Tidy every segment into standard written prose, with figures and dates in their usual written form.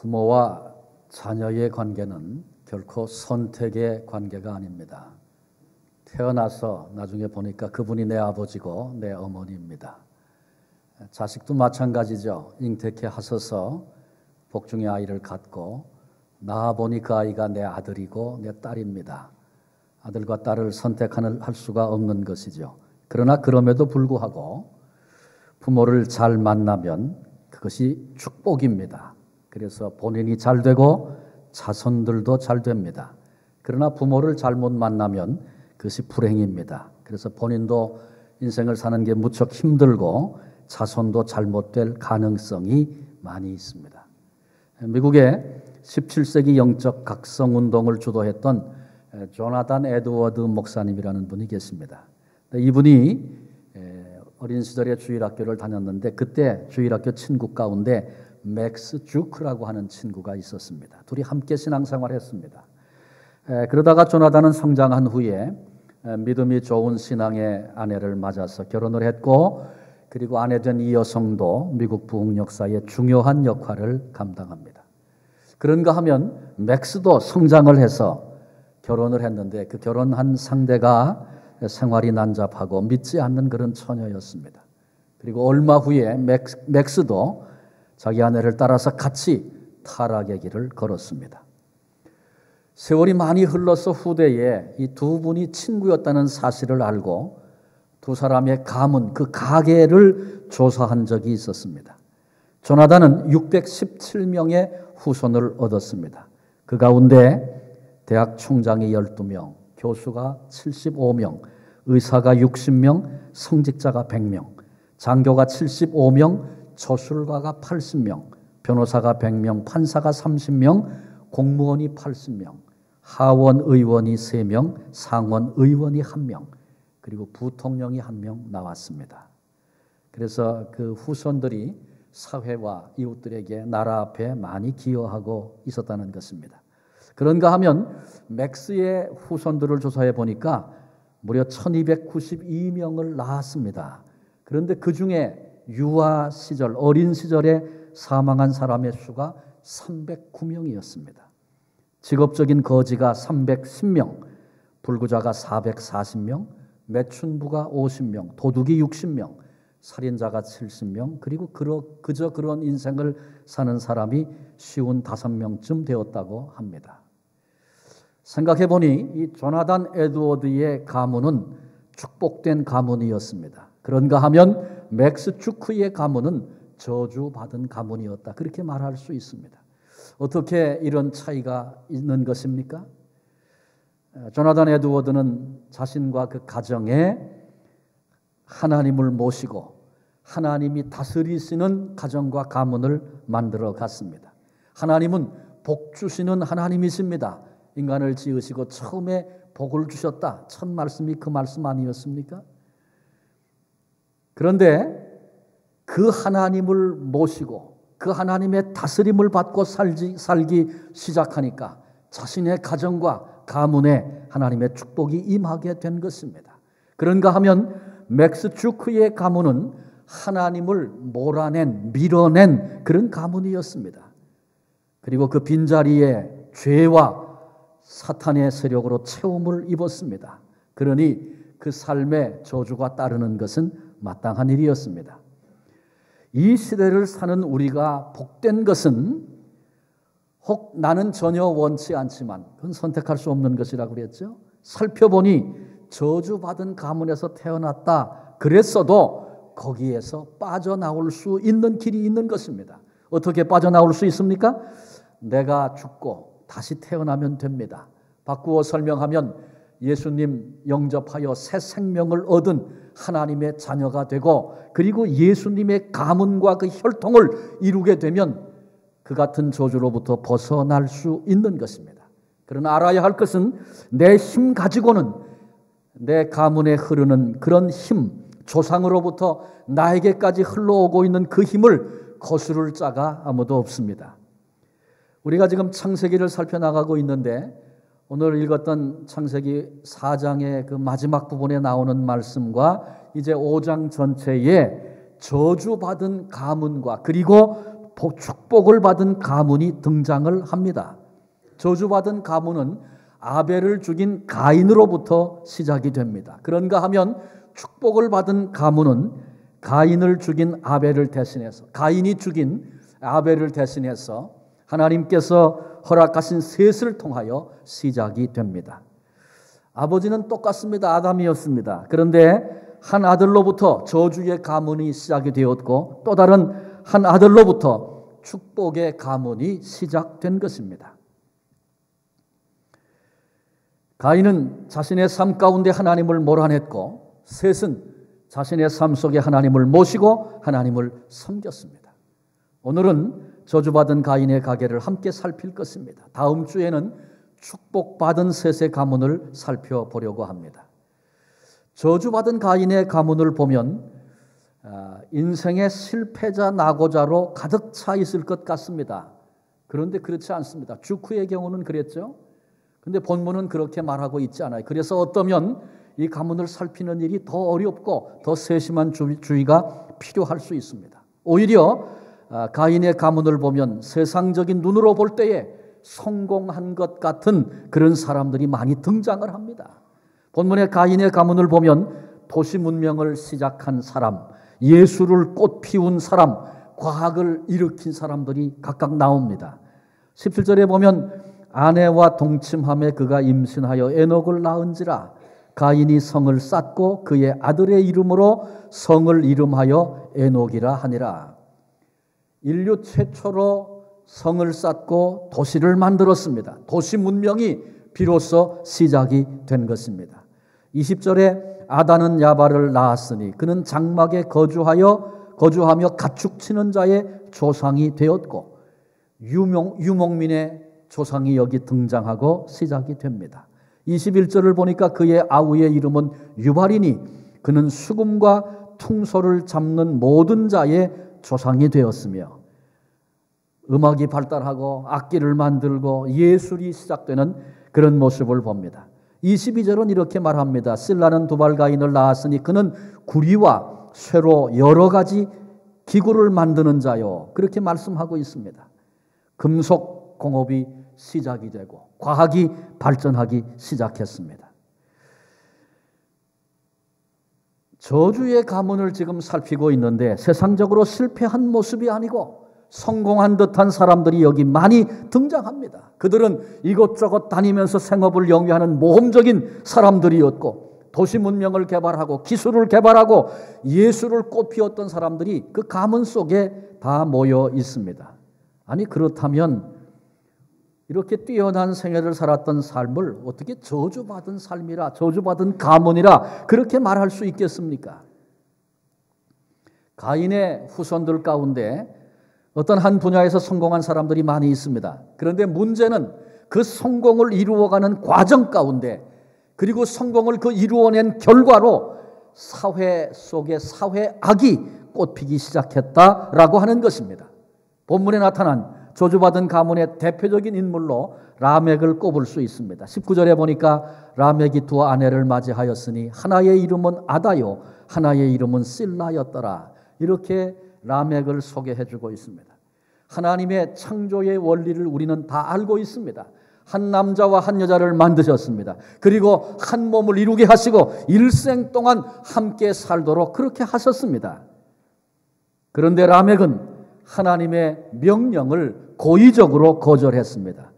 부모와 자녀의 관계는 결코 선택의 관계가 아닙니다. 태어나서 나중에 보니까 그분이 내 아버지고 내 어머니입니다. 자식도 마찬가지죠. 잉태케 하셔서 복중의 아이를 갖고 낳아보니 그 아이가 내 아들이고 내 딸입니다. 아들과 딸을 선택할 수가 없는 것이죠. 그러나 그럼에도 불구하고 부모를 잘 만나면 그것이 축복입니다. 그래서 본인이 잘 되고 자손들도 잘 됩니다. 그러나 부모를 잘못 만나면 그것이 불행입니다. 그래서 본인도 인생을 사는 게 무척 힘들고 자손도 잘못될 가능성이 많이 있습니다. 미국의 17세기 영적 각성운동을 주도했던 조나단 에드워드 목사님이라는 분이 계십니다. 이분이 어린 시절에 주일학교를 다녔는데 그때 주일학교 친구 가운데 맥스 주크라고 하는 친구가 있었습니다. 둘이 함께 신앙생활을 했습니다. 그러다가 조나단은 성장한 후에 믿음이 좋은 신앙의 아내를 맞아서 결혼을 했고, 그리고 아내된 이 여성도 미국 부흥 역사에 중요한 역할을 감당합니다. 그런가 하면 맥스도 성장을 해서 결혼을 했는데 그 결혼한 상대가 생활이 난잡하고 믿지 않는 그런 처녀였습니다. 그리고 얼마 후에 맥스도 자기 아내를 따라서 같이 타락의 길을 걸었습니다. 세월이 많이 흘러서 후대에 이 두 분이 친구였다는 사실을 알고 두 사람의 가문, 그 가계를 조사한 적이 있었습니다. 조나단은 617명의 후손을 얻었습니다. 그 가운데 대학 총장이 12명, 교수가 75명, 의사가 60명, 성직자가 100명, 장교가 75명, 저술가가 80명, 변호사가 100명, 판사가 30명, 공무원이 80명, 하원 의원이 3명, 상원 의원이 1명, 그리고 부통령이 1명 나왔습니다. 그래서 그 후손들이 사회와 이웃들에게 나라 앞에 많이 기여하고 있었다는 것입니다. 그런가 하면 맥스의 후손들을 조사해 보니까 무려 1292명을 낳았습니다. 그런데 그 중에 유아 시절, 어린 시절에 사망한 사람의 수가 309명이었습니다. 직업적인 거지가 310명, 불구자가 440명, 매춘부가 50명, 도둑이 60명, 살인자가 70명, 그리고 그저 그런 인생을 사는 사람이 55명쯤 되었다고 합니다. 생각해보니 이 조나단 에드워드의 가문은 축복된 가문이었습니다. 그런가 하면 맥스 주크의 가문은 저주받은 가문이었다. 그렇게 말할 수 있습니다. 어떻게 이런 차이가 있는 것입니까? 조나단 에드워드는 자신과 그 가정에 하나님을 모시고 하나님이 다스리시는 가정과 가문을 만들어 갔습니다. 하나님은 복 주시는 하나님이십니다. 인간을 지으시고 처음에 복을 주셨다. 첫 말씀이 그 말씀 아니었습니까? 그런데 그 하나님을 모시고 그 하나님의 다스림을 받고 살기 시작하니까 자신의 가정과 가문에 하나님의 축복이 임하게 된 것입니다. 그런가 하면 맥스 주크의 가문은 하나님을 몰아낸, 밀어낸 그런 가문이었습니다. 그리고 그 빈자리에 죄와 사탄의 세력으로 채움을 입었습니다. 그러니 그 삶에 저주가 따르는 것은 마땅한 일이었습니다. 이 시대를 사는 우리가 복된 것은 혹 나는 전혀 원치 않지만 그건 선택할 수 없는 것이라고 그랬죠. 살펴보니 저주받은 가문에서 태어났다 그랬어도 거기에서 빠져나올 수 있는 길이 있는 것입니다. 어떻게 빠져나올 수 있습니까? 내가 죽고 다시 태어나면 됩니다. 바꾸어 설명하면 예수님 영접하여 새 생명을 얻은 하나님의 자녀가 되고 그리고 예수님의 가문과 그 혈통을 이루게 되면 그 같은 저주로부터 벗어날 수 있는 것입니다. 그러나 알아야 할 것은 내 힘 가지고는 내 가문에 흐르는 그런 힘, 조상으로부터 나에게까지 흘러오고 있는 그 힘을 거스를 자가 아무도 없습니다. 우리가 지금 창세기를 살펴나가고 있는데 오늘 읽었던 창세기 4장의 그 마지막 부분에 나오는 말씀과 이제 5장 전체에 저주받은 가문과 그리고 축복을 받은 가문이 등장을 합니다. 저주받은 가문은 아벨을 죽인 가인으로부터 시작이 됩니다. 그런가 하면 축복을 받은 가문은 가인을 죽인 아벨을 대신해서, 가인이 죽인 아벨을 대신해서 하나님께서 허락하신 셋을 통하여 시작이 됩니다. 아버지는 똑같습니다. 아담이었습니다. 그런데 한 아들로부터 저주의 가문이 시작이 되었고 또 다른 한 아들로부터 축복의 가문이 시작된 것입니다. 가인은 자신의 삶 가운데 하나님을 몰아냈고 셋은 자신의 삶 속에 하나님을 모시고 하나님을 섬겼습니다. 오늘은 저주받은 가인의 가계를 함께 살필 것입니다. 다음 주에는 축복받은 셋의 가문을 살펴보려고 합니다. 저주받은 가인의 가문을 보면 인생의 실패자 낙오자로 가득 차 있을 것 같습니다. 그런데 그렇지 않습니다. 주크의 경우는 그랬죠. 근데 본문은 그렇게 말하고 있지 않아요. 그래서 어떠면 이 가문을 살피는 일이 더 어렵고 더 세심한 주의가 필요할 수 있습니다. 오히려 가인의 가문을 보면 세상적인 눈으로 볼 때에 성공한 것 같은 그런 사람들이 많이 등장을 합니다. 본문의 가인의 가문을 보면 도시 문명을 시작한 사람, 예술을 꽃피운 사람, 과학을 일으킨 사람들이 각각 나옵니다. 17절에 보면 아내와 동침함에 그가 임신하여 에녹을 낳은지라 가인이 성을 쌓고 그의 아들의 이름으로 성을 이름하여 에녹이라 하니라. 인류 최초로 성을 쌓고 도시를 만들었습니다. 도시 문명이 비로소 시작이 된 것입니다. 20절에 아단은 야발을 낳았으니 그는 장막에 거주하며 가축 치는 자의 조상이 되었고 유목민의 조상이 여기 등장하고 시작이 됩니다. 21절을 보니까 그의 아우의 이름은 유발이니 그는 수금과 퉁소를 잡는 모든 자의 조상이 되었으며 음악이 발달하고 악기를 만들고 예술이 시작되는 그런 모습을 봅니다. 22절은 이렇게 말합니다. 실라는 두발가인을 낳았으니 그는 구리와 쇠로 여러 가지 기구를 만드는 자요. 그렇게 말씀하고 있습니다. 금속 공업이 시작이 되고 과학이 발전하기 시작했습니다. 저주의 가문을 지금 살피고 있는데 세상적으로 실패한 모습이 아니고 성공한 듯한 사람들이 여기 많이 등장합니다. 그들은 이곳저곳 다니면서 생업을 영위하는 모험적인 사람들이었고 도시 문명을 개발하고 기술을 개발하고 예술을 꽃피웠던 사람들이 그 가문 속에 다 모여 있습니다. 아니 그렇다면 이렇게 뛰어난 생애를 살았던 삶을 어떻게 저주받은 삶이라 저주받은 가문이라 그렇게 말할 수 있겠습니까? 가인의 후손들 가운데 어떤 한 분야에서 성공한 사람들이 많이 있습니다. 그런데 문제는 그 성공을 이루어가는 과정 가운데 그리고 성공을 그 이루어낸 결과로 사회 속에 사회악이 꽃피기 시작했다라고 하는 것입니다. 본문에 나타난 저주받은 가문의 대표적인 인물로 라멕을 꼽을 수 있습니다. 19절에 보니까 라멕이 두 아내를 맞이하였으니 하나의 이름은 아다요 하나의 이름은 실라였더라. 이렇게 라멕을 소개해주고 있습니다. 하나님의 창조의 원리를 우리는 다 알고 있습니다. 한 남자와 한 여자를 만드셨습니다. 그리고 한 몸을 이루게 하시고 일생 동안 함께 살도록 그렇게 하셨습니다. 그런데 라멕은 하나님의 명령을 고의적으로 거절했습니다.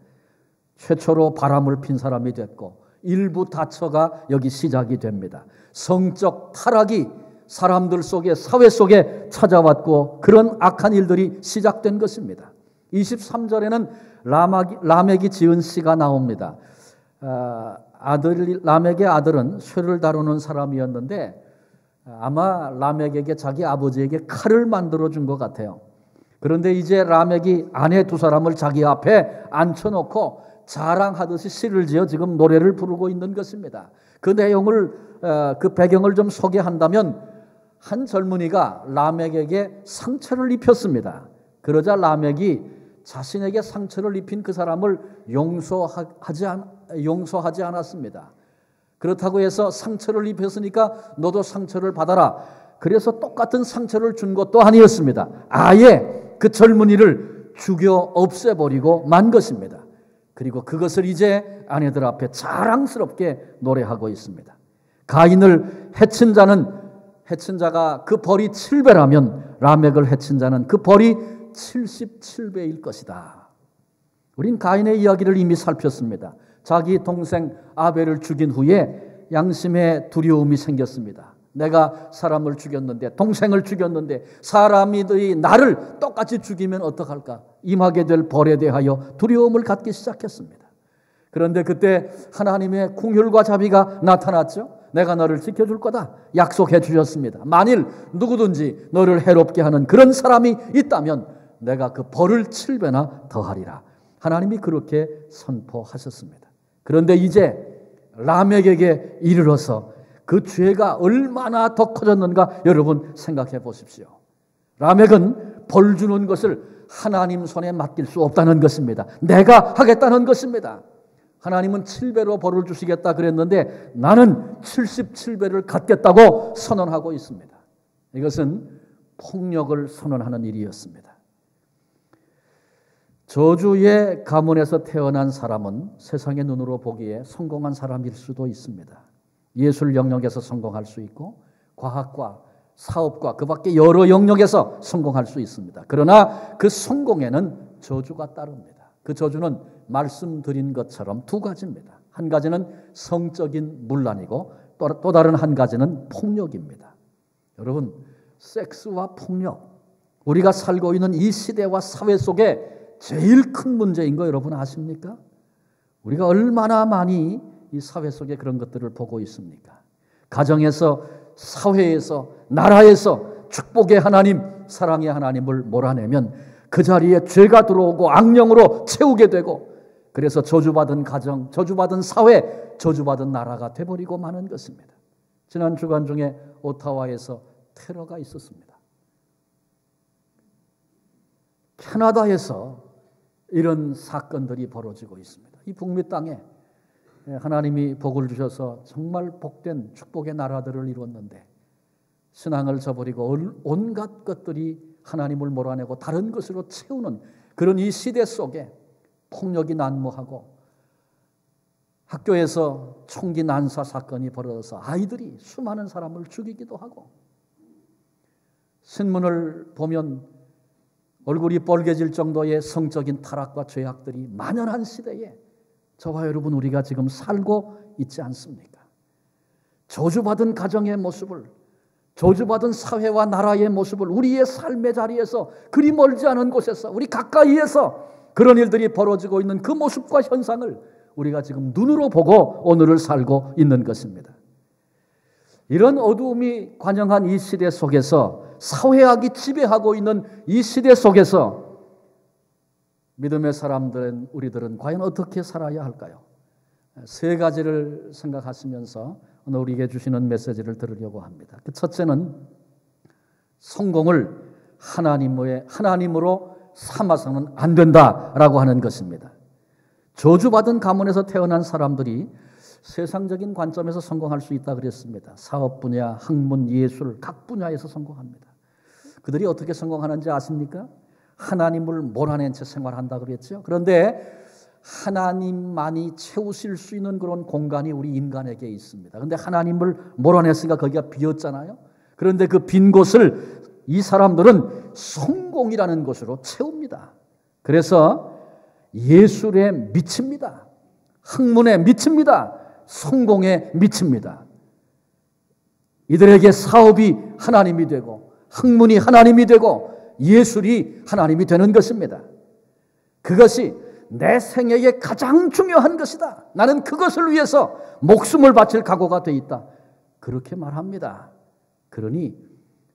최초로 바람을 핀 사람이 됐고 일부 다처가 여기 시작이 됩니다. 성적 타락이 사람들 속에 사회 속에 찾아왔고 그런 악한 일들이 시작된 것입니다. 23절에는 라멕이 지은 시가 나옵니다. 라멕의 아들은 쇠를 다루는 사람이었는데 아마 라멕에게 자기 아버지에게 칼을 만들어 준 것 같아요. 그런데 이제 라멕이 아내 두 사람을 자기 앞에 앉혀놓고 자랑하듯이 시를 지어 지금 노래를 부르고 있는 것입니다. 그 내용을 그 배경을 좀 소개한다면 한 젊은이가 라멕에게 상처를 입혔습니다. 그러자 라멕이 자신에게 상처를 입힌 그 사람을 용서하지 않았습니다. 그렇다고 해서 상처를 입혔으니까 너도 상처를 받아라. 그래서 똑같은 상처를 준 것도 아니었습니다. 아예 그 젊은이를 죽여 없애버리고 만 것입니다. 그리고 그것을 이제 아내들 앞에 자랑스럽게 노래하고 있습니다. 가인을 해친 자가 그 벌이 7배라면 라멕을 해친 자는 그 벌이 77배일 것이다. 우린 가인의 이야기를 이미 살폈습니다. 자기 동생 아벨을 죽인 후에 양심의 두려움이 생겼습니다. 내가 사람을 죽였는데, 동생을 죽였는데 사람들이 나를 똑같이 죽이면 어떡할까? 임하게 될 벌에 대하여 두려움을 갖기 시작했습니다. 그런데 그때 하나님의 긍휼과 자비가 나타났죠. 내가 너를 지켜줄 거다 약속해 주셨습니다. 만일 누구든지 너를 해롭게 하는 그런 사람이 있다면 내가 그 벌을 7배나 더하리라. 하나님이 그렇게 선포하셨습니다. 그런데 이제 라멕에게 이르러서 그 죄가 얼마나 더 커졌는가 여러분 생각해 보십시오. 라멕은 벌 주는 것을 하나님 손에 맡길 수 없다는 것입니다. 내가 하겠다는 것입니다. 하나님은 7배로 벌을 주시겠다 그랬는데 나는 77배를 갖겠다고 선언하고 있습니다. 이것은 폭력을 선언하는 일이었습니다. 저주의 가문에서 태어난 사람은 세상의 눈으로 보기에 성공한 사람일 수도 있습니다. 예술 영역에서 성공할 수 있고 과학과 사업과 그 밖에 여러 영역에서 성공할 수 있습니다. 그러나 그 성공에는 저주가 따릅니다. 그 저주는 말씀드린 것처럼 두 가지입니다. 한 가지는 성적인 문란이고 또 다른 한 가지는 폭력입니다. 여러분, 섹스와 폭력, 우리가 살고 있는 이 시대와 사회 속에 제일 큰 문제인 거 여러분 아십니까? 우리가 얼마나 많이 이 사회 속에 그런 것들을 보고 있습니까? 가정에서, 사회에서, 나라에서 축복의 하나님, 사랑의 하나님을 몰아내면 그 자리에 죄가 들어오고 악령으로 채우게 되고, 그래서 저주받은 가정, 저주받은 사회, 저주받은 나라가 돼버리고 마는 것입니다. 지난 주간 중에 오타와에서 테러가 있었습니다. 캐나다에서 이런 사건들이 벌어지고 있습니다. 이 북미 땅에 하나님이 복을 주셔서 정말 복된 축복의 나라들을 이뤘는데 신앙을 저버리고 온갖 것들이 하나님을 몰아내고 다른 것으로 채우는 그런 이 시대 속에 폭력이 난무하고 학교에서 총기 난사 사건이 벌어져서 아이들이 수많은 사람을 죽이기도 하고, 신문을 보면 얼굴이 뻘개질 정도의 성적인 타락과 죄악들이 만연한 시대에 저와 여러분 우리가 지금 살고 있지 않습니까? 저주받은 가정의 모습을, 저주받은 사회와 나라의 모습을 우리의 삶의 자리에서 그리 멀지 않은 곳에서 우리 가까이에서 그런 일들이 벌어지고 있는 그 모습과 현상을 우리가 지금 눈으로 보고 오늘을 살고 있는 것입니다. 이런 어두움이 관영한 이 시대 속에서, 사회학이 지배하고 있는 이 시대 속에서 믿음의 사람들은, 우리들은 과연 어떻게 살아야 할까요? 세 가지를 생각하시면서 오늘 우리에게 주시는 메시지를 들으려고 합니다. 첫째는 성공을 하나님으로 삼아서는 안 된다라고 하는 것입니다. 저주받은 가문에서 태어난 사람들이 세상적인 관점에서 성공할 수 있다 그랬습니다. 사업 분야, 학문, 예술 각 분야에서 성공합니다. 그들이 어떻게 성공하는지 아십니까? 하나님을 몰아낸 채 생활한다 그랬죠. 그런데 하나님만이 채우실 수 있는 그런 공간이 우리 인간에게 있습니다. 그런데 하나님을 몰아냈으니까 거기가 비었잖아요. 그런데 그 빈 곳을 이 사람들은 성공이라는 것으로 채웁니다. 그래서 예술에 미칩니다. 학문에 미칩니다. 성공에 미칩니다. 이들에게 사업이 하나님이 되고 학문이 하나님이 되고 예술이 하나님이 되는 것입니다. 그것이 내 생애에 가장 중요한 것이다. 나는 그것을 위해서 목숨을 바칠 각오가 돼 있다. 그렇게 말합니다. 그러니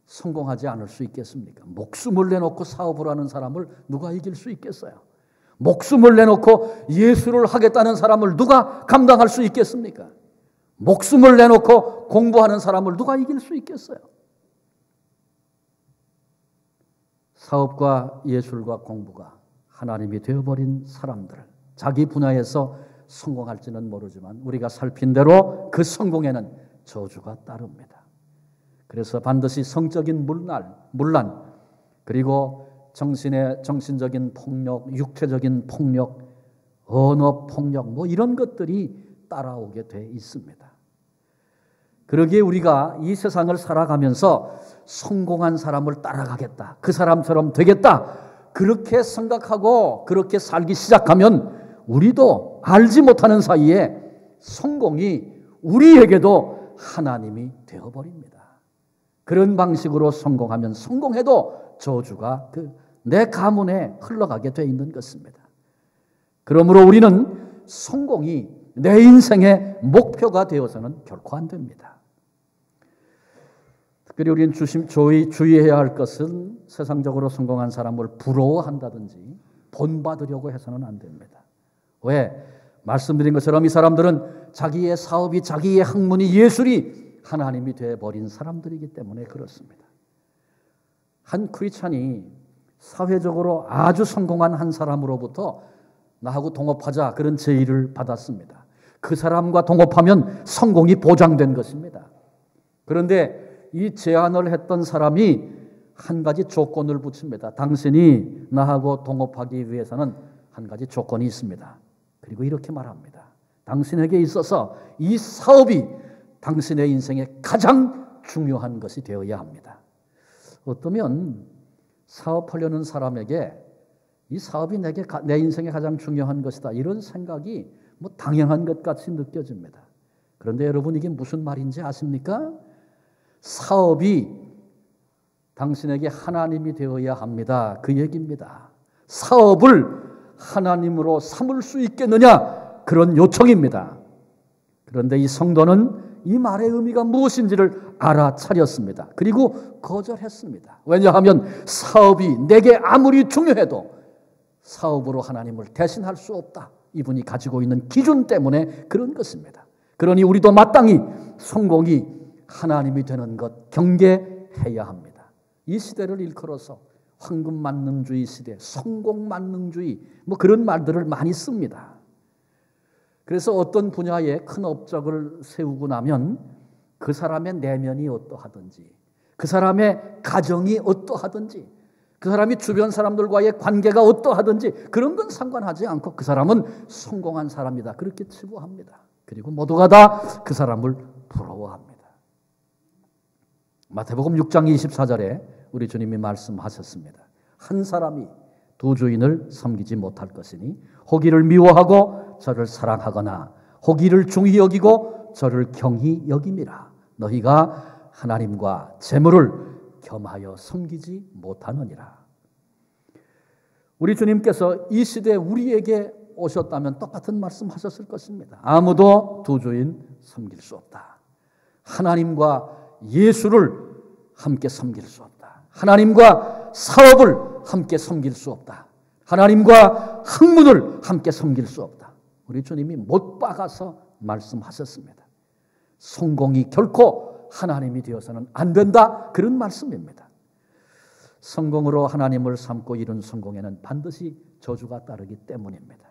성공하지 않을 수 있겠습니까? 목숨을 내놓고 사업을 하는 사람을 누가 이길 수 있겠어요? 목숨을 내놓고 예술을 하겠다는 사람을 누가 감당할 수 있겠습니까? 목숨을 내놓고 공부하는 사람을 누가 이길 수 있겠어요? 사업과 예술과 공부가 하나님이 되어버린 사람들, 자기 분야에서 성공할지는 모르지만 우리가 살핀 대로 그 성공에는 저주가 따릅니다. 그래서 반드시 성적인 문란, 그리고 정신적인 폭력, 육체적인 폭력, 언어 폭력, 뭐 이런 것들이 따라오게 돼 있습니다. 그러기에 우리가 이 세상을 살아가면서 성공한 사람을 따라가겠다, 그 사람처럼 되겠다, 그렇게 생각하고 그렇게 살기 시작하면 우리도 알지 못하는 사이에 성공이 우리에게도 하나님이 되어버립니다. 그런 방식으로 성공하면 성공해도 저주가 내 가문에 흘러가게 돼 있는 것입니다. 그러므로 우리는 성공이 내 인생의 목표가 되어서는 결코 안 됩니다. 특별히 우리는 주의해야 할 것은 세상적으로 성공한 사람을 부러워한다든지 본받으려고 해서는 안 됩니다. 왜? 말씀드린 것처럼 이 사람들은 자기의 사업이, 자기의 학문이, 예술이 하나님이 되어버린 사람들이기 때문에 그렇습니다. 한 크리스찬이 사회적으로 아주 성공한 한 사람으로부터 나하고 동업하자, 그런 제의를 받았습니다. 그 사람과 동업하면 성공이 보장된 것입니다. 그런데 이 제안을 했던 사람이 한 가지 조건을 붙입니다. 당신이 나하고 동업하기 위해서는 한 가지 조건이 있습니다. 그리고 이렇게 말합니다. 당신에게 있어서 이 사업이 당신의 인생에 가장 중요한 것이 되어야 합니다. 어쩌면 사업하려는 사람에게 이 사업이 내 인생에 가장 중요한 것이다, 이런 생각이 뭐 당연한 것 같이 느껴집니다. 그런데 여러분, 이게 무슨 말인지 아십니까? 사업이 당신에게 하나님이 되어야 합니다, 그 얘기입니다. 사업을 하나님으로 삼을 수 있겠느냐, 그런 요청입니다. 그런데 이 성도는 이 말의 의미가 무엇인지를 알아차렸습니다. 그리고 거절했습니다. 왜냐하면 사업이 내게 아무리 중요해도 사업으로 하나님을 대신할 수 없다, 이분이 가지고 있는 기준 때문에 그런 것입니다. 그러니 우리도 마땅히 성공이 하나님이 되는 것 경계해야 합니다. 이 시대를 일컬어서 황금만능주의 시대, 성공만능주의, 뭐 그런 말들을 많이 씁니다. 그래서 어떤 분야에 큰 업적을 세우고 나면 그 사람의 내면이 어떠하든지, 그 사람의 가정이 어떠하든지, 그 사람이 주변 사람들과의 관계가 어떠하든지 그런 건 상관하지 않고 그 사람은 성공한 사람이다, 그렇게 치부합니다. 그리고 모두가 다 그 사람을 부러워합니다. 마태복음 6장 24절에 우리 주님이 말씀하셨습니다. 한 사람이 두 주인을 섬기지 못할 것이니 호기를 미워하고 저를 사랑하거나 호기를 중히 여기고 저를 경히 여김이라. 너희가 하나님과 재물을 겸하여 섬기지 못하느니라. 우리 주님께서 이 시대에 우리에게 오셨다면 똑같은 말씀하셨을 것입니다. 아무도 두 주인 섬길 수 없다. 하나님과 예수를 함께 섬길 수 없다. 하나님과 사업을 함께 섬길 수 없다. 하나님과 학문을 함께 섬길 수 없다. 우리 주님이 못 박아서 말씀하셨습니다. 성공이 결코 하나님이 되어서는 안 된다, 그런 말씀입니다. 성공으로 하나님을 삼고 이룬 성공에는 반드시 저주가 따르기 때문입니다.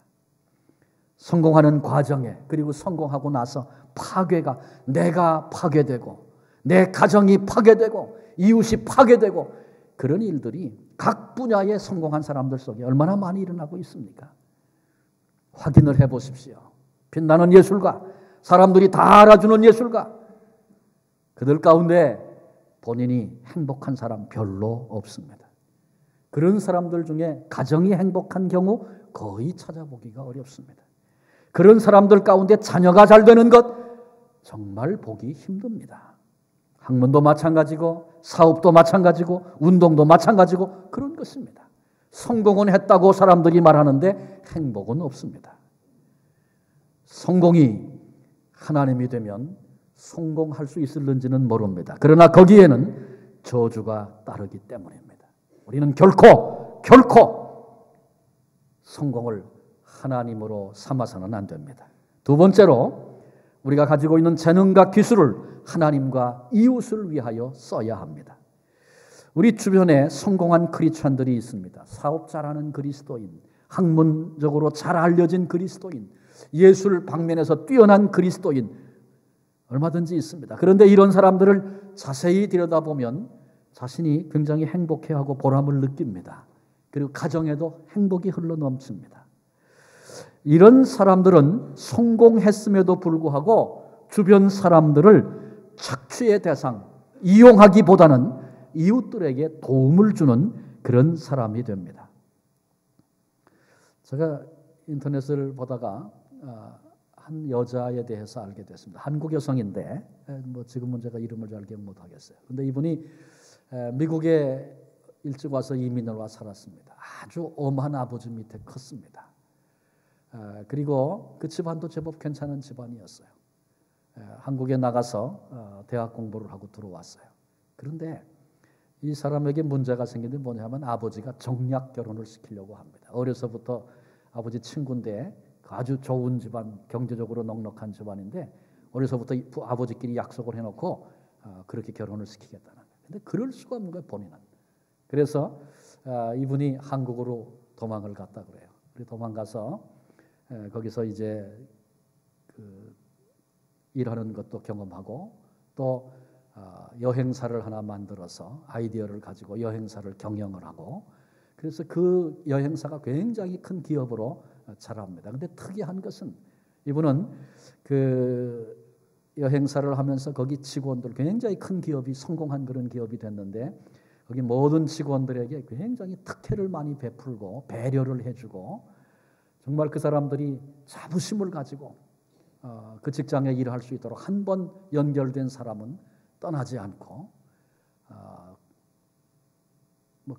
성공하는 과정에, 그리고 성공하고 나서 파괴가, 내가 파괴되고 내 가정이 파괴되고 이웃이 파괴되고, 그런 일들이 각 분야의 성공한 사람들 속에 얼마나 많이 일어나고 있습니까? 확인을 해보십시오. 빛나는 예술가, 사람들이 다 알아주는 예술가, 그들 가운데 본인이 행복한 사람 별로 없습니다. 그런 사람들 중에 가정이 행복한 경우 거의 찾아보기가 어렵습니다. 그런 사람들 가운데 자녀가 잘 되는 것 정말 보기 힘듭니다. 학문도 마찬가지고 사업도 마찬가지고 운동도 마찬가지고 그런 것입니다. 성공은 했다고 사람들이 말하는데 행복은 없습니다. 성공이 하나님이 되면 성공할 수 있을는지는 모릅니다. 그러나 거기에는 저주가 따르기 때문입니다. 우리는 결코 성공을 하나님으로 삼아서는 안 됩니다. 두 번째로, 우리가 가지고 있는 재능과 기술을 하나님과 이웃을 위하여 써야 합니다. 우리 주변에 성공한 크리스찬들이 있습니다. 사업 잘하는 그리스도인, 학문적으로 잘 알려진 그리스도인, 예술 방면에서 뛰어난 그리스도인, 얼마든지 있습니다. 그런데 이런 사람들을 자세히 들여다보면 자신이 굉장히 행복해하고 보람을 느낍니다. 그리고 가정에도 행복이 흘러 넘칩니다. 이런 사람들은 성공했음에도 불구하고 주변 사람들을 착취의 대상, 이용하기보다는 이웃들에게 도움을 주는 그런 사람이 됩니다. 제가 인터넷을 보다가 한 여자에 대해서 알게 됐습니다. 한국 여성인데 지금은 제가 이름을 잘 기억 못하겠어요. 그런데 이분이 미국에 일찍 와서 이민을 와 살았습니다. 아주 엄한 아버지 밑에 컸습니다. 그리고 그 집안도 제법 괜찮은 집안이었어요. 한국에 나가서 대학 공부를 하고 들어왔어요. 그런데 이 사람에게 문제가 생긴 게 뭐냐면 아버지가 정략 결혼을 시키려고 합니다. 어려서부터 아버지 친구인데 아주 좋은 집안, 경제적으로 넉넉한 집안인데 어려서부터 아버지끼리 약속을 해놓고 그렇게 결혼을 시키겠다는 거예요. 근데 그럴 수가 없는 거예요, 본인은. 그래서 이분이 한국으로 도망을 갔다 그래요. 도망가서 거기서 이제 일하는 것도 경험하고 또 여행사를 하나 만들어서 아이디어를 가지고 여행사를 경영을 하고 그래서 그 여행사가 굉장히 큰 기업으로 자랍니다. 그런데 특이한 것은 이분은 그 여행사를 하면서 거기 직원들 굉장히 큰 기업이 성공한 그런 기업이 됐는데 거기 모든 직원들에게 굉장히 특혜를 많이 베풀고 배려를 해주고 정말 그 사람들이 자부심을 가지고 그 직장에 일할 수 있도록 한 번 연결된 사람은 떠나지 않고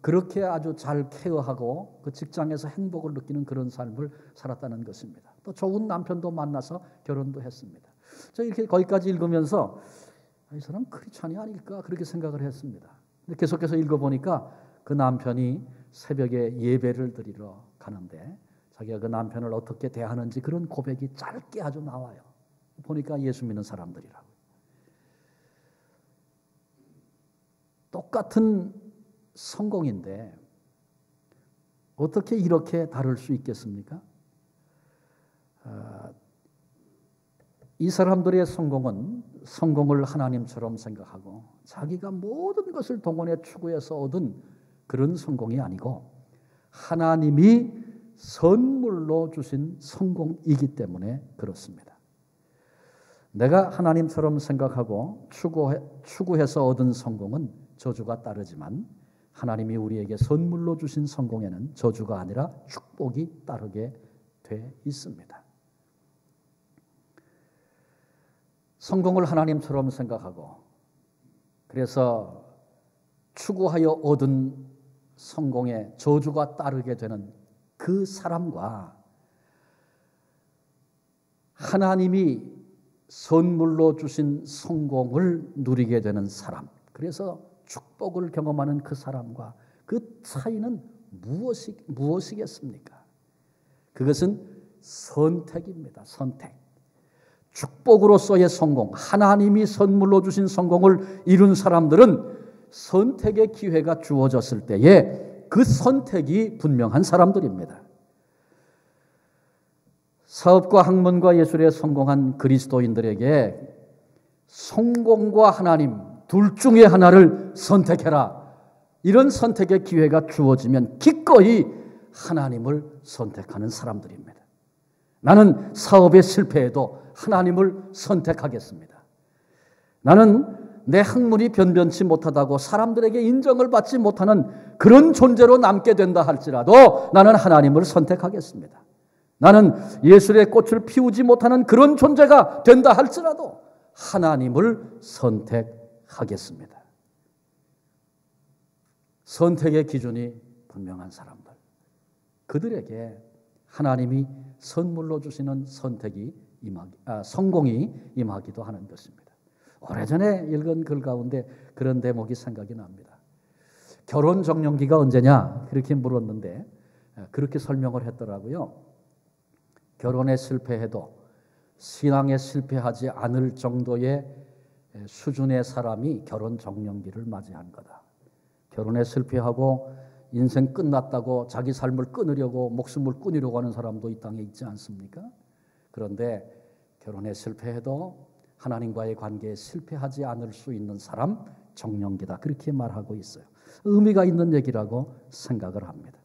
그렇게 아주 잘 케어하고 그 직장에서 행복을 느끼는 그런 삶을 살았다는 것입니다. 또 좋은 남편도 만나서 결혼도 했습니다. 저 이렇게 거기까지 읽으면서 이 사람 크리스찬이 아닐까 그렇게 생각을 했습니다. 근데 계속해서 읽어보니까 그 남편이 새벽에 예배를 드리러 가는데 자기가 그 남편을 어떻게 대하는지 그런 고백이 짧게 아주 나와요. 보니까 예수 믿는 사람들이라고. 똑같은 성공인데 어떻게 이렇게 다를 수 있겠습니까? 이 사람들의 성공은 성공을 하나님처럼 생각하고 자기가 모든 것을 동원해 추구해서 얻은 그런 성공이 아니고 하나님이 선물로 주신 성공이기 때문에 그렇습니다. 내가 하나님처럼 생각하고 추구해서 얻은 성공은 저주가 따르지만 하나님이 우리에게 선물로 주신 성공에는 저주가 아니라 축복이 따르게 돼 있습니다. 성공을 하나님처럼 생각하고 그래서 추구하여 얻은 성공에 저주가 따르게 되는 그 사람과 하나님이 선물로 주신 성공을 누리게 되는 사람, 그래서 축복을 경험하는 그 사람과 그 차이는 무엇이겠습니까? 그것은 선택입니다. 선택. 축복으로서의 성공, 하나님이 선물로 주신 성공을 이룬 사람들은 선택의 기회가 주어졌을 때에 그 선택이 분명한 사람들입니다. 사업과 학문과 예술에 성공한 그리스도인들에게 성공과 하나님 둘 중에 하나를 선택해라. 이런 선택의 기회가 주어지면 기꺼이 하나님을 선택하는 사람들입니다. 나는 사업에 실패해도 하나님을 선택하겠습니다. 나는 내 학문이 변변치 못하다고 사람들에게 인정을 받지 못하는 그런 존재로 남게 된다 할지라도 나는 하나님을 선택하겠습니다. 나는 예술의 꽃을 피우지 못하는 그런 존재가 된다 할지라도 하나님을 선택하겠습니다. 선택의 기준이 분명한 사람들, 그들에게 하나님이 선물로 주시는 성공이 임하기도 하는 것입니다. 오래전에 읽은 글 가운데 그런 대목이 생각이 납니다. 결혼 적령기가 언제냐 그렇게 물었는데 그렇게 설명을 했더라고요. 결혼에 실패해도 신앙에 실패하지 않을 정도의 수준의 사람이 결혼 적령기를 맞이한 거다. 결혼에 실패하고 인생 끝났다고 자기 삶을 끊으려고 목숨을 끊으려고 하는 사람도 이 땅에 있지 않습니까? 그런데 결혼에 실패해도 하나님과의 관계에 실패하지 않을 수 있는 사람 정령기다. 그렇게 말하고 있어요. 의미가 있는 얘기라고 생각을 합니다.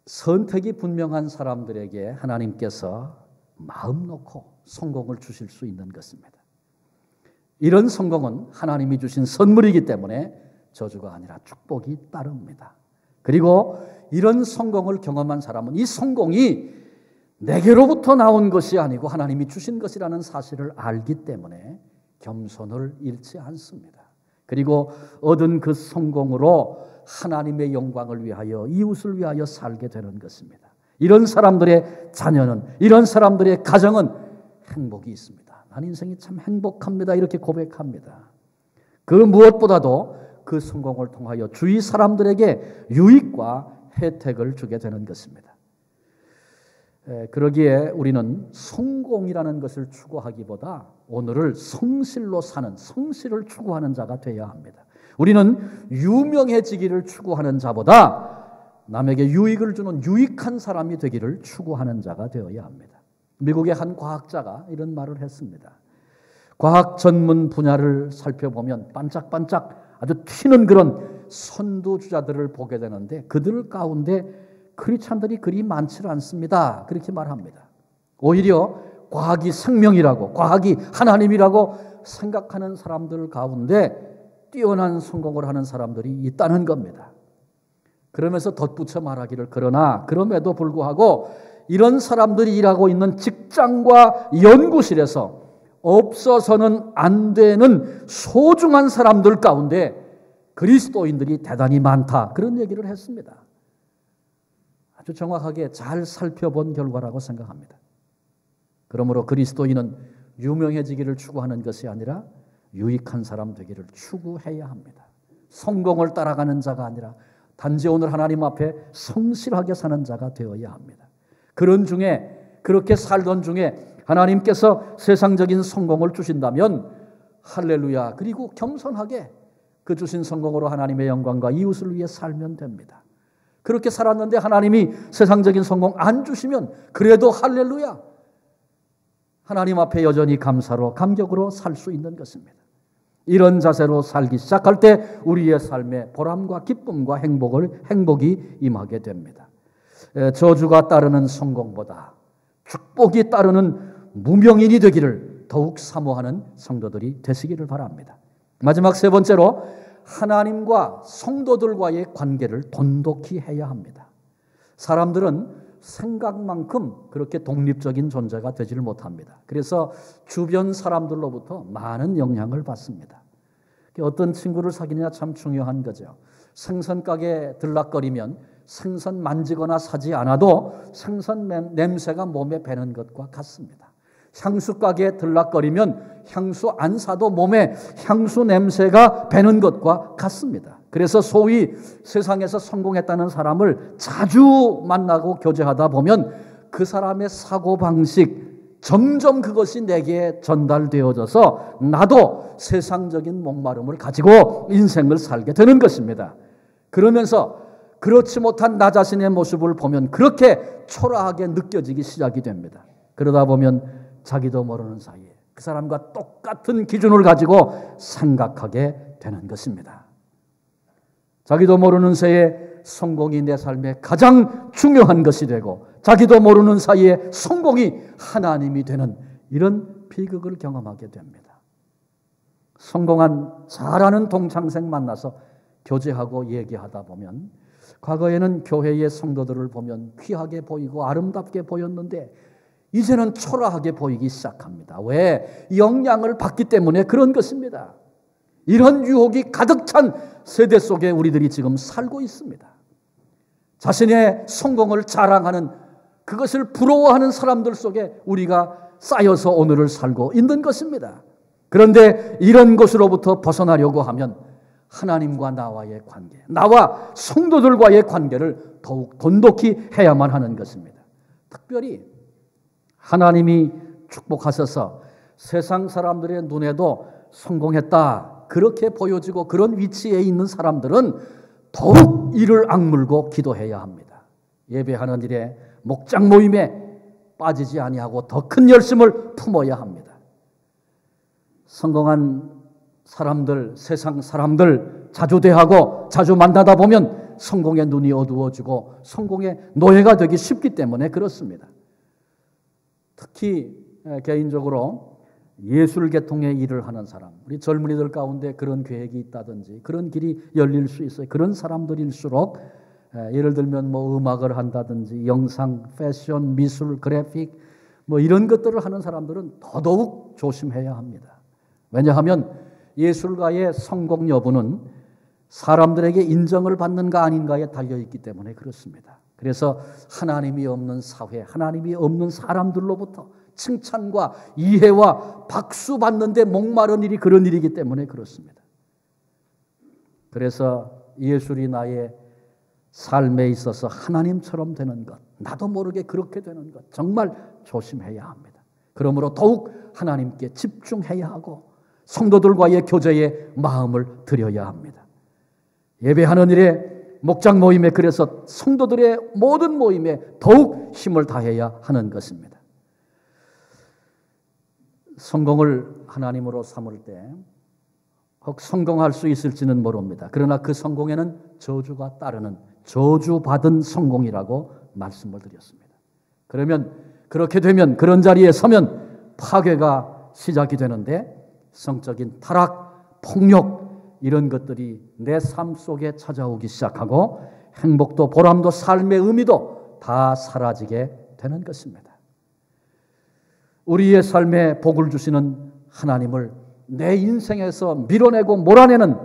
선택이 분명한 사람들에게 하나님께서 마음 놓고 성공을 주실 수 있는 것입니다. 이런 성공은 하나님이 주신 선물이기 때문에 저주가 아니라 축복이 따릅니다. 그리고 이런 성공을 경험한 사람은 이 성공이 내게로부터 나온 것이 아니고 하나님이 주신 것이라는 사실을 알기 때문에 겸손을 잃지 않습니다. 그리고 얻은 그 성공으로 하나님의 영광을 위하여, 이웃을 위하여 살게 되는 것입니다. 이런 사람들의 자녀는, 이런 사람들의 가정은 행복이 있습니다. 난 인생이 참 행복합니다. 이렇게 고백합니다. 그 무엇보다도 그 성공을 통하여 주위 사람들에게 유익과 혜택을 주게 되는 것입니다. 그러기에 우리는 성공이라는 것을 추구하기보다 오늘을 성실로 사는, 성실을 추구하는 자가 되어야 합니다. 우리는 유명해지기를 추구하는 자보다 남에게 유익을 주는 유익한 사람이 되기를 추구하는 자가 되어야 합니다. 미국의 한 과학자가 이런 말을 했습니다. 과학 전문 분야를 살펴보면 반짝반짝 아주 튀는 그런 선두주자들을 보게 되는데 그들 가운데 크리스찬들이 그리 많지 않습니다. 그렇게 말합니다. 오히려 과학이 생명이라고, 과학이 하나님이라고 생각하는 사람들 가운데 뛰어난 성공을 하는 사람들이 있다는 겁니다. 그러면서 덧붙여 말하기를, 그러나 그럼에도 불구하고 이런 사람들이 일하고 있는 직장과 연구실에서 없어서는 안 되는 소중한 사람들 가운데 그리스도인들이 대단히 많다. 그런 얘기를 했습니다. 아주 정확하게 잘 살펴본 결과라고 생각합니다. 그러므로 그리스도인은 유명해지기를 추구하는 것이 아니라 유익한 사람 되기를 추구해야 합니다. 성공을 따라가는 자가 아니라 단지 오늘 하나님 앞에 성실하게 사는 자가 되어야 합니다. 그런 중에, 그렇게 살던 중에 하나님께서 세상적인 성공을 주신다면 할렐루야, 그리고 겸손하게 그 주신 성공으로 하나님의 영광과 이웃을 위해 살면 됩니다. 그렇게 살았는데 하나님이 세상적인 성공 안 주시면 그래도 할렐루야, 하나님 앞에 여전히 감사로, 감격으로 살 수 있는 것입니다. 이런 자세로 살기 시작할 때 우리의 삶에 보람과 기쁨과 행복이 임하게 됩니다. 저주가 따르는 성공보다 축복이 따르는 무명인이 되기를 더욱 사모하는 성도들이 되시기를 바랍니다. 마지막 세 번째로 하나님과 성도들과의 관계를 돈독히 해야 합니다. 사람들은 생각만큼 그렇게 독립적인 존재가 되지를 못합니다. 그래서 주변 사람들로부터 많은 영향을 받습니다. 어떤 친구를 사귀느냐 참 중요한 거죠. 생선 가게 들락거리면 생선 만지거나 사지 않아도 생선 냄새가 몸에 배는 것과 같습니다. 향수 가게에 들락거리면 향수 안 사도 몸에 향수 냄새가 배는 것과 같습니다. 그래서 소위 세상에서 성공했다는 사람을 자주 만나고 교제하다 보면 그 사람의 사고방식, 점점 그것이 내게 전달되어져서 나도 세상적인 목마름을 가지고 인생을 살게 되는 것입니다. 그러면서 그렇지 못한 나 자신의 모습을 보면 그렇게 초라하게 느껴지기 시작이 됩니다. 그러다 보면 자기도 모르는 사이에 그 사람과 똑같은 기준을 가지고 생각하게 되는 것입니다. 자기도 모르는 새에 성공이 내 삶에 가장 중요한 것이 되고 자기도 모르는 사이에 성공이 하나님이 되는 이런 비극을 경험하게 됩니다. 성공한 잘하는 동창생 만나서 교제하고 얘기하다 보면 과거에는 교회의 성도들을 보면 귀하게 보이고 아름답게 보였는데 이제는 초라하게 보이기 시작합니다. 왜? 영향을 받기 때문에 그런 것입니다. 이런 유혹이 가득 찬 세대 속에 우리들이 지금 살고 있습니다. 자신의 성공을 자랑하는, 그것을 부러워하는 사람들 속에 우리가 쌓여서 오늘을 살고 있는 것입니다. 그런데 이런 것으로부터 벗어나려고 하면 하나님과 나와의 관계, 나와 성도들과의 관계를 더욱 돈독히 해야만 하는 것입니다. 특별히 하나님이 축복하셔서 세상 사람들의 눈에도 성공했다, 그렇게 보여지고 그런 위치에 있는 사람들은 더욱 이를 악물고 기도해야 합니다. 예배하는 일에, 목장 모임에 빠지지 아니하고 더 큰 열심을 품어야 합니다. 성공한 사람들, 세상 사람들 자주 대하고 자주 만나다 보면 성공의 눈이 어두워지고 성공의 노예가 되기 쉽기 때문에 그렇습니다. 특히 개인적으로 예술계통의 일을 하는 사람, 우리 젊은이들 가운데 그런 계획이 있다든지 그런 길이 열릴 수 있어요. 그런 사람들일수록 예를 들면 뭐 음악을 한다든지 영상, 패션, 미술, 그래픽 뭐 이런 것들을 하는 사람들은 더더욱 조심해야 합니다. 왜냐하면 예술가의 성공 여부는 사람들에게 인정을 받는가 아닌가에 달려있기 때문에 그렇습니다. 그래서 하나님이 없는 사회, 하나님이 없는 사람들로부터 칭찬과 이해와 박수 받는데 목마른 일이 그런 일이기 때문에 그렇습니다. 그래서 예술이 나의 삶에 있어서 하나님처럼 되는 것, 나도 모르게 그렇게 되는 것 정말 조심해야 합니다. 그러므로 더욱 하나님께 집중해야 하고 성도들과의 교제에 마음을 들여야 합니다. 예배하는 일에 목장 모임에 그래서 성도들의 모든 모임에 더욱 힘을 다해야 하는 것입니다. 성공을 하나님으로 삼을 때 혹 성공할 수 있을지는 모릅니다. 그러나 그 성공에는 저주가 따르는 저주받은 성공이라고 말씀을 드렸습니다. 그러면 그렇게 되면 그런 자리에 서면 파괴가 시작이 되는데 성적인 타락, 폭력 이런 것들이 내 삶 속에 찾아오기 시작하고 행복도 보람도 삶의 의미도 다 사라지게 되는 것입니다. 우리의 삶에 복을 주시는 하나님을 내 인생에서 밀어내고 몰아내는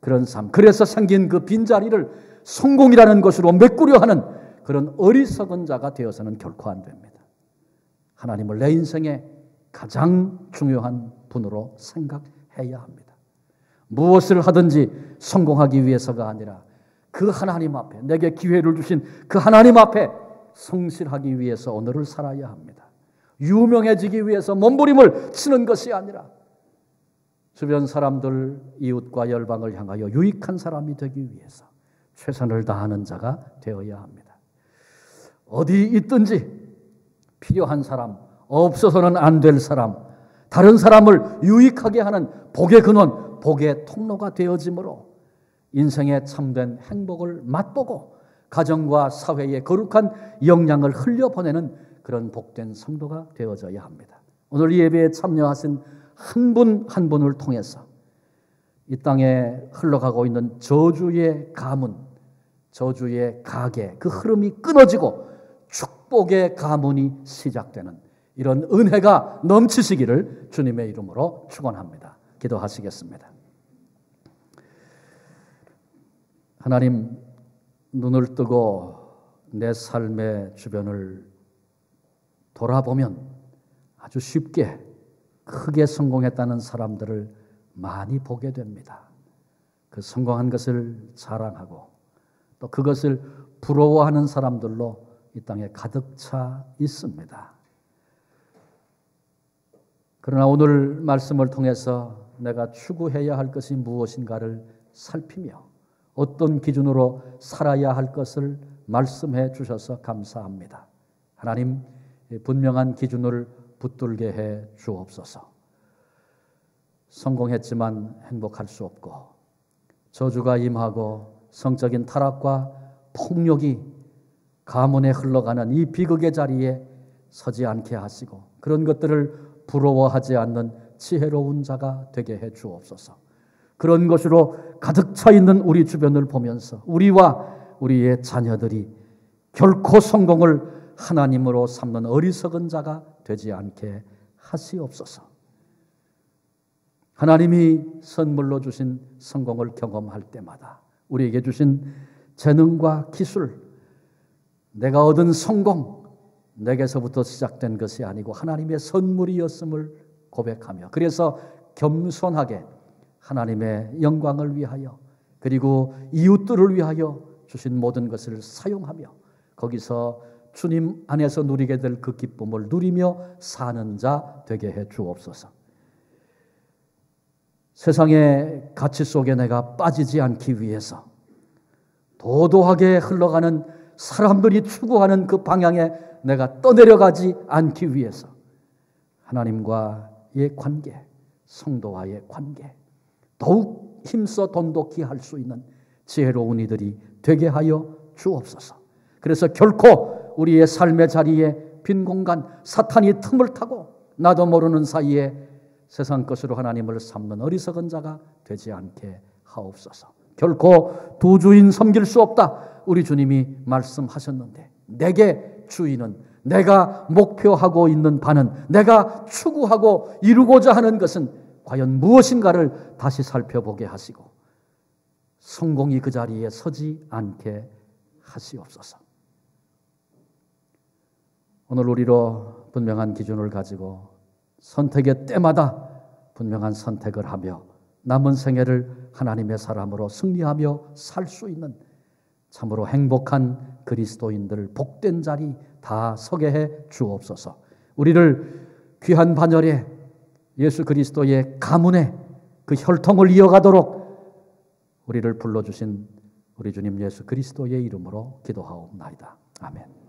그런 삶, 그래서 생긴 그 빈자리를 성공이라는 것으로 메꾸려 하는 그런 어리석은 자가 되어서는 결코 안 됩니다. 하나님을 내 인생의 가장 중요한 분으로 생각해야 합니다. 무엇을 하든지 성공하기 위해서가 아니라 그 하나님 앞에, 내게 기회를 주신 그 하나님 앞에 성실하기 위해서 오늘을 살아야 합니다. 유명해지기 위해서 몸부림을 치는 것이 아니라 주변 사람들, 이웃과 열방을 향하여 유익한 사람이 되기 위해서 최선을 다하는 자가 되어야 합니다. 어디 있든지 필요한 사람, 없어서는 안 될 사람, 다른 사람을 유익하게 하는 복의 근원, 복의 통로가 되어지므로 인생의 참된 행복을 맛보고 가정과 사회에 거룩한 영향을 흘려보내는 그런 복된 성도가 되어져야 합니다. 오늘 이 예배에 참여하신 한 분 한 분을 통해서 이 땅에 흘러가고 있는 저주의 가문, 저주의 가계, 그 흐름이 끊어지고 축복의 가문이 시작되는 이런 은혜가 넘치시기를 주님의 이름으로 축원합니다. 기도하시겠습니다. 하나님, 눈을 뜨고 내 삶의 주변을 돌아보면 아주 쉽게 크게 성공했다는 사람들을 많이 보게 됩니다. 그 성공한 것을 자랑하고 또 그것을 부러워하는 사람들로 이 땅에 가득 차 있습니다. 그러나 오늘 말씀을 통해서 내가 추구해야 할 것이 무엇인가를 살피며 어떤 기준으로 살아야 할 것을 말씀해 주셔서 감사합니다. 하나님, 분명한 기준을 붙들게 해 주옵소서. 성공했지만 행복할 수 없고 저주가 임하고 성적인 타락과 폭력이 가문에 흘러가는 이 비극의 자리에 서지 않게 하시고 그런 것들을 부러워하지 않는 지혜로운 자가 되게 해 주옵소서. 그런 것으로 가득 차 있는 우리 주변을 보면서 우리와 우리의 자녀들이 결코 성공을 하나님으로 삼는 어리석은 자가 되지 않게 하시옵소서. 하나님이 선물로 주신 성공을 경험할 때마다 우리에게 주신 재능과 기술, 내가 얻은 성공, 내게서부터 시작된 것이 아니고 하나님의 선물이었음을 고백하며 그래서 겸손하게 하나님의 영광을 위하여 그리고 이웃들을 위하여 주신 모든 것을 사용하며 거기서 주님 안에서 누리게 될 그 기쁨을 누리며 사는 자 되게 해 주옵소서. 세상의 가치 속에 내가 빠지지 않기 위해서 도도하게 흘러가는 사람들이 추구하는 그 방향에 내가 떠내려가지 않기 위해서 하나님과의 관계, 성도와의 관계, 더욱 힘써 돈독히 할 수 있는 지혜로운 이들이 되게 하여 주옵소서. 그래서 결코 우리의 삶의 자리에 빈 공간, 사탄이 틈을 타고 나도 모르는 사이에 세상 것으로 하나님을 삼는 어리석은 자가 되지 않게 하옵소서. 결코 두 주인 섬길 수 없다. 우리 주님이 말씀하셨는데 내게 주인은, 내가 목표하고 있는 바는, 내가 추구하고 이루고자 하는 것은 과연 무엇인가를 다시 살펴보게 하시고 성공이 그 자리에 서지 않게 하시옵소서. 오늘 우리로 분명한 기준을 가지고 선택의 때마다 분명한 선택을 하며 남은 생애를 하나님의 사람으로 승리하며 살 수 있는 참으로 행복한 그리스도인들, 복된 자리 다 서게 해 주옵소서. 우리를 귀한 반열에 예수 그리스도의 가문에 그 혈통을 이어가도록 우리를 불러주신 우리 주님 예수 그리스도의 이름으로 기도하옵나이다. 아멘.